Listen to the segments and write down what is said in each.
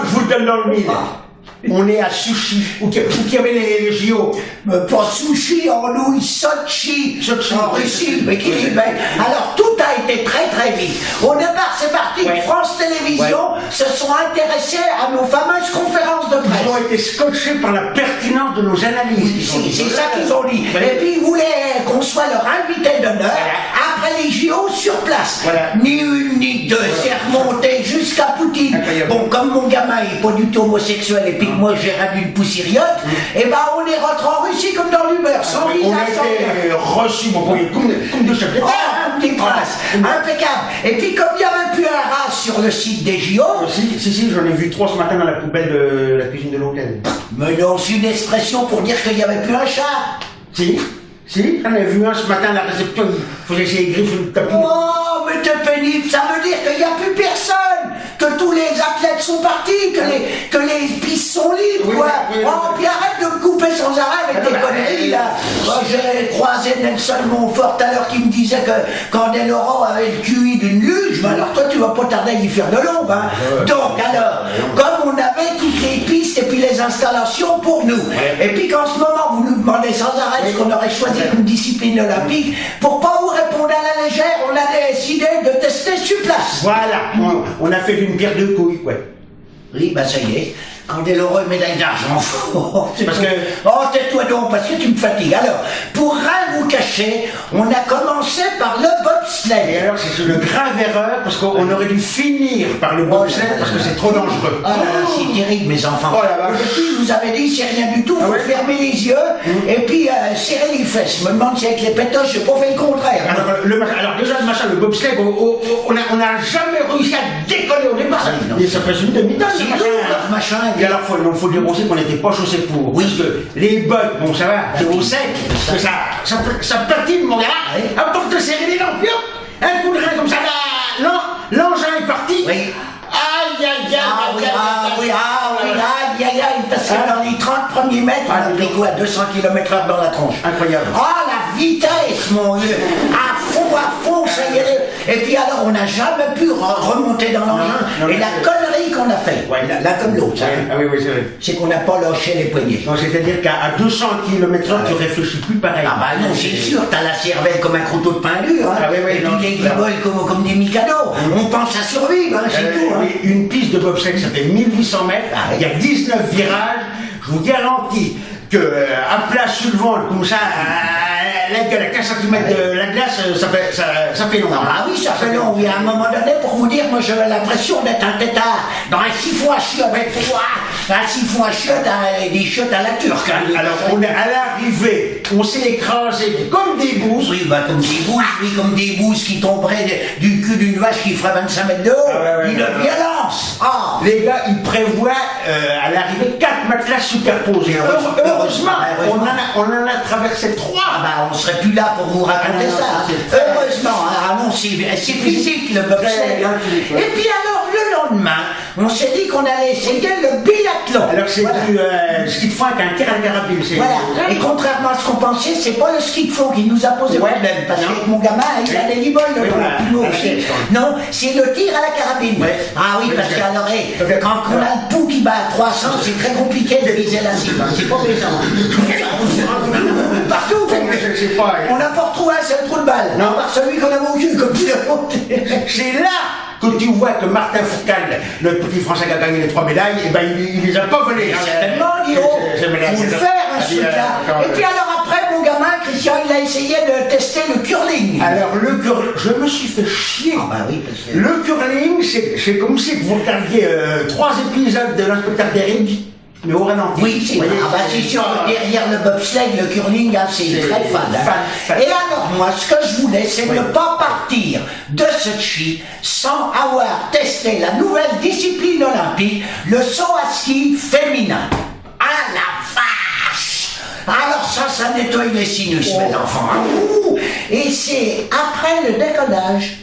je vous le donne dans le mille. On est à Sushi, où qu'il y avait les JO. Pas Sushi, en nouilles, Sochi, en Russie, mais qui dit ben, alors tout a été très très vite. Au départ, c'est parti, France Télévisions se sont intéressés à nos fameuses conférences de presse. Ils ont été scotchés par la pertinence de nos analyses. C'est ça qu'ils ont dit. Et puis ils voulaient qu'on soit leur invité d'honneur après les JO sur place. Ni une ni deux, c'est remonté jusqu'à Poutine. Bon, comme mon gamin est pas du tout homosexuel et puis que moi j'ai ravi une poussiriote, et ben on est rentré en Russie comme dans l'humeur, sans visa, on a été reçus, mon premier, comme de chef d'État. Comme des princes, impeccable. Et puis comme il n'y avait plus un rat sur le site des JO... Si, j'en ai vu 3 ce matin dans la poubelle de la cuisine de l'hôtel. Mais non, c'est une expression pour dire qu'il n'y avait plus un chat. Si, j'en ai vu un ce matin à la réception, il faisait ses griffes sur le tapis. Oh, mais t'es pénible, ça veut dire qu'il n'y a plus personne, que tous les athlètes sont partis, que les pistes sont libres, quoi. Oh, puis arrête de me couper sans arrêt avec tes conneries, là. Moi, j'ai croisé Nelson Montfort tout à l'heure qui me disait que Candé Laurent avait le QI d'une luge, mais alors toi, tu vas pas tarder à y faire de l'ombre, hein. Donc, alors, comme on avait toutes les pistes et puis les installations pour nous, et puis qu'en ce moment, vous nous demandez sans arrêt ce qu'on aurait choisi comme discipline olympique, pour pas vous répondre à la légère, on a décidé de tester sur place. Voilà, on a fait d'une pierre deux couilles, quoi. Oui, bah ça y est. Candeloro, médaille d'argent. Parce que... Oh, tais-toi donc, parce que tu me fatigues. Alors, pour rien vous cacher, on a commencé par le bobsleigh. Et alors, c'est une grave erreur, parce qu'on aurait dû finir par le bobsleigh, parce que c'est trop dangereux. Ah là là, c'est terrible, mes enfants. Oh là là. Et puis, je vous avais dit, c'est rien du tout, faut fermer les yeux, et puis serrer les fesses. Je me demande si avec les pétoches, j'ai pas fait le contraire. Alors déjà, le bobsleigh, on n'a jamais réussi à décoller au départ. Et ça fait une demi-tonne, ce machin. Et alors, faut dire aussi qu'on n'était pas chaussés pour. Oui. Parce que les bottes, bon, ça va, c'est au sec. Ça patine, mon gars. À force de serrer les dents, un coup de rein comme ça, là, l'engin est parti. Oui. Aïe, aïe, aïe, parce que dans les 30 premiers mètres, on a pris quoi, 200 km/h dans la tronche. Incroyable. Ah, la vitesse, mon Dieu. À fond, ça y est. Et puis alors, on n'a jamais pu remonter dans l'engin. Et la connerie qu'on a fait, là comme l'autre, c'est vrai. C'est qu'on n'a pas lâché les poignets. Non, c'est-à-dire qu'à 200 km/h, tu réfléchis plus pareil. Ah bah non, c'est sûr, t'as la cervelle comme un croûteau de pain dur, hein. Et puis les guibolles comme des micados. On pense à survivre, hein, c'est tout. Hein. Une piste de bobsleigh, ça fait 1800 mètres, il y a 19 virages, je vous garantis que à plat sur le ventre, comme ça, à 15 cm de la glace, ça fait long. Ah oui, ça fait long. Oui, à un moment donné, pour vous dire, moi j'avais l'impression d'être un tétard dans un siphon à chiottes. Un siphon à chiottes, des chiottes à la turque. Hein. Alors, on est à l'arrivée, on s'est écrasé comme des bouses. Oui, bah comme des bouses, comme des bouses qui tomberaient du cul d'une vache qui ferait 25 mètres de haut. Une violence. Ah. Les gars, ils prévoient à l'arrivée 4 matelas superposés. Heureusement, on en a traversé 3. Ah bah, on serait plus là pour vous raconter ça. Heureusement, ah non, c'est physique le bobsleigh. Et puis alors, le lendemain, on s'est dit qu'on allait essayer le biathlon. Alors c'est du ski de fond avec un tir à la carabine. Voilà, et contrairement à ce qu'on pensait, c'est pas le ski de fond qui nous a posé problème, parce que mon gamin, il a des liboles, non, c'est le tir à la carabine. Ah oui, parce que alors, quand on a le pouls qui bat à 300, c'est très compliqué de viser la cible. C'est pas plaisant. Partout. On n'a pas retrouvé un seul trou de balle. Non, par celui qu'on a au cul, comme tu l'as monté. C'est là que tu vois que Martin Fourcade, notre petit Français qui a gagné les 3 médailles, et ben il les a pas volées. Certainement, Guillaume. Faut le faire, ce truc-là. Et puis alors après, mon gamin, Christian, il a essayé de tester le curling. Alors le curling, je me suis fait chier. Ah bah oui, parce que... Le curling, c'est comme si vous regardiez 3 épisodes de l'inspecteur d'Eric. Mais au ralenti. Oui, c'est c'est sûr, derrière le bobsleigh, le curling, hein, c'est très fade. Et alors, moi, ce que je voulais, c'est ne pas partir de Sochi sans avoir testé la nouvelle discipline olympique, le saut à ski féminin. Ah la vache! Alors ça nettoie les sinus, mes enfants. Hein. Et c'est après le décollage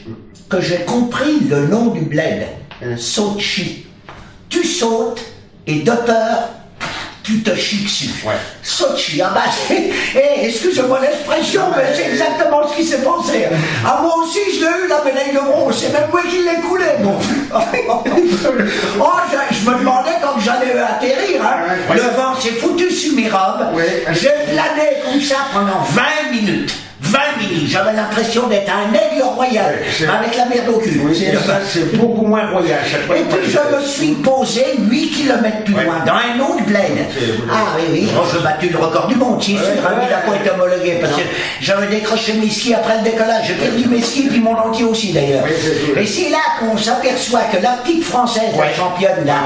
que j'ai compris le nom du bled. Sochi. Tu sautes et de peur, tu te chies dessus. Sochi, ah bah excusez-moi l'expression, mais c'est exactement ce qui s'est passé. Ah moi aussi je l'ai eu la médaille de bronze, c'est même moi qui l'ai coulé. Bon. Oh, je me demandais Le vent s'est foutu sur mes robes. J'ai plané comme ça pendant 20 minutes. 20 minutes, j'avais l'impression d'être un aigle royal, avec la merde au cul. C'est beaucoup moins royal. Et puis je me suis posé 8 km plus loin, dans un autre plaine. Ah oui, j'ai battu le record du monde, si, il a pas été homologué, parce que j'avais décroché mes skis après le décollage, j'ai perdu mes skis, puis mon entier aussi d'ailleurs. Et c'est là qu'on s'aperçoit que la petite française, la championne, la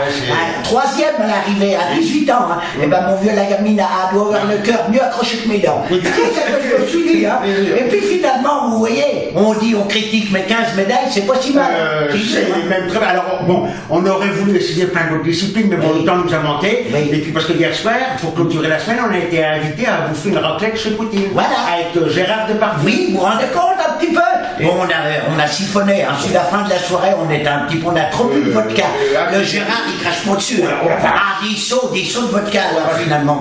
troisième à l'arrivée, à 18 ans, et ben mon vieux, la gamine doit avoir le cœur mieux accroché que mes dents. C'est ça que je me suis dit, hein. Et puis finalement, vous voyez, on critique mes 15 médailles, c'est pas si mal. Même très mal. Alors bon, on aurait voulu essayer plein d'autres disciplines, mais bon, le temps nous a manqué. Et puis parce que hier soir, pour clôturer la semaine, on a été invité à bouffer une raclette chez Poutine. Voilà. Avec Gérard Depardieu. Oui, vous vous rendez compte un petit peu? Bon, on a siphonné, hein, sur la fin de la soirée, on a trop bu de vodka. Le Gérard, il crache pas dessus. 10 seaux de vodka. Alors finalement,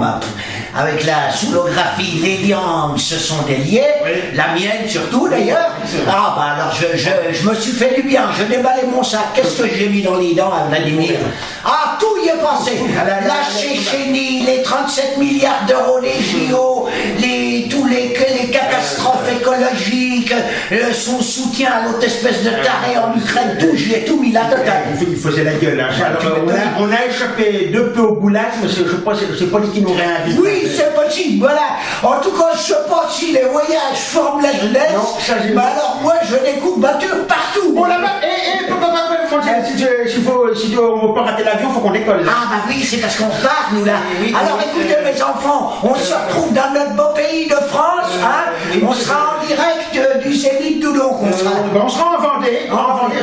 avec la soolographie, les lianges se sont déliées, la mienne surtout d'ailleurs. Alors je me suis fait du bien, je déballais mon sac. Qu'est-ce que j'ai mis dans les dents à Vladimir? Tout y est passé. La Tchétchénie, les 37 milliards d'euros, les JO, tous les catastrophes écologiques, son soutien à l'autre espèce de taré en Ukraine, tout, je lui ai tout mis la totale. Il faisait la gueule. Alors, on a échappé de peu au goulag, mais je sais pas, c'est pas lui qui nous réinvite. Oui, c'est possible, voilà. En tout cas, je sais pas si les voyages forment la jeunesse. Mais alors moi, je découvre batture partout. Bon, là-bas, si on veut pas rater l'avion, faut qu'on décolle. Oui, c'est parce qu'on part, nous, là. Alors écoutez, mes enfants, on se retrouve dans notre beau pays de France, on sera en direct du Zénith d'Oudon. On sera en Vendée,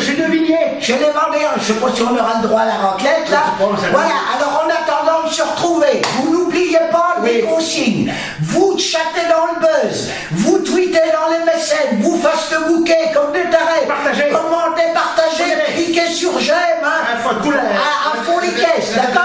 chez Devigné. Chez les Vendéens, je sais pas si on aura le droit à la raclette, là. Voilà, alors en attendant de se retrouver, vous n'oubliez pas les consignes. Vous chattez dans le buzz, vous tweetez dans les mécènes, vous facebookez comme des tarés, commentez, partagez, cliquez sur j'aime, à fond les caisses, d'accord?